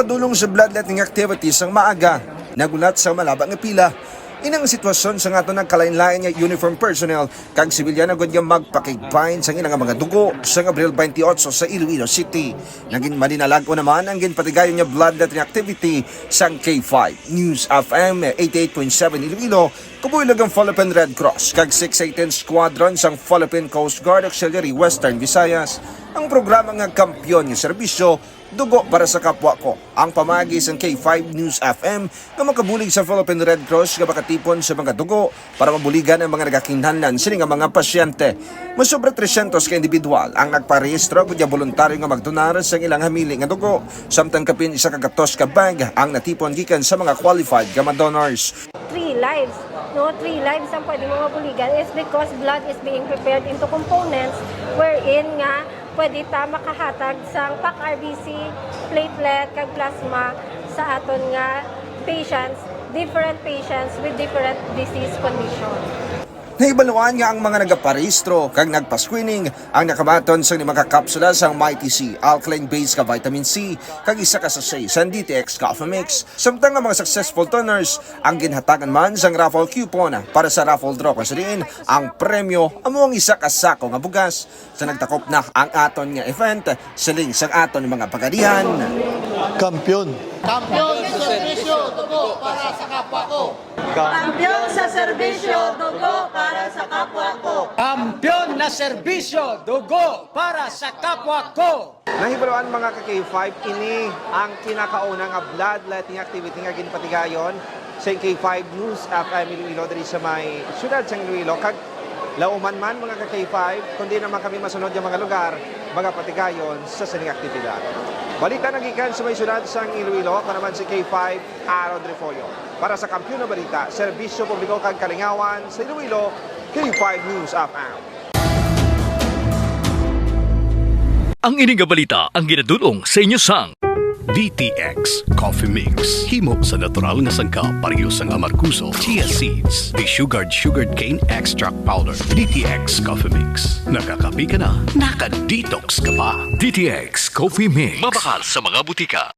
padulong sa bloodletting activities ang maaga. Nagulat sa malabang nga pila. Inang sitwasyon sa ngato ng kalain-lain nga uniform personnel kag sibilyan agad nga magpakigpain sa ilang mga dugo sa Abril 28 sa Iloilo City. Naging Madinalag-On naman ang ginpatigayon nga bloodletting activity sa K5 News FM 88.7 Iloilo. Kabuilag ang Philippine Red Cross kag 618 Squadron sang Philippine Coast Guard Auxiliary Western Visayas. Ang programa nga kampyon nga serbisyo Dugo para sa kapwa ko. Ang pamagi sa K5 News FM nga makabulig sa Philippine Red Cross nga makatipon sa mga dugo para mabuligan ang mga nagakinahanglan sini nga mga pasyente. Mas sobra 300 ka individual ang nagparehistro kunya voluntaryo nga magdonar sa ilang hamili nga dugo. Samtang kapin isa ka gatos ka bag ang natipon gikan sa mga qualified nga donors. 3 lives. No, 3 lives ang pwede mga buligan is because blood is being prepared into components wherein nga pwede ta makahatag sa PAC-RBC, platelet, kag plasma sa aton nga patients, different patients with different disease condition. Naibaluan nga ang mga nagaparehistro kag nagpa-screening ang nakabaton sa mga kapsula sa Mighty C, alkaline-based ka vitamin C, kag isa ka sachet sa DTX Coffee Mix. Samtang ang mga successful donors ang ginhatagan man sang raffle coupon para sa raffle draw kung sariin ang premyo amo ang isa ka sako nga bugas. Sa nagtakop na ang aton nga event, siling sang aton mga pagadihan. Kampiyon. Kampiyon sa serbisyo, dugo para sa kapwa ko. Kampiyon sa serbisyo, dugo para sa kapwa ko. Kampiyon na serbisyo, dugo para sa kapwa ko. Nahibaluan mga ka-K5, ini ang kinakauna nga bloodletting activity nga ginpatigayon sa K5 News FM Iloilo diri sa may syudad sa Iloilo. Kag lauman man mga ka-K5, kundi naman kami masunod yung mga lugar, mga patigayon sa sining aktibidad. Balita nagikan sa may syudad sa Iloilo, ako naman si K5 Aaron Refolio. Para sa Kampiyon na Balita, Serbisyo Publiko kag Kalingawan sa Iloilo, K5 News FM. Ang ining balita ang ginadulong sa inyo sang DTX Coffee Mix. Himo sa natural nga sangka pareho sang amarkuso, chia seeds, sugared cane extract powder. DTX Coffee Mix. Nakakapi ka na, naka-detox ka pa. DTX Coffee Mix. Mabakal sa mga butika.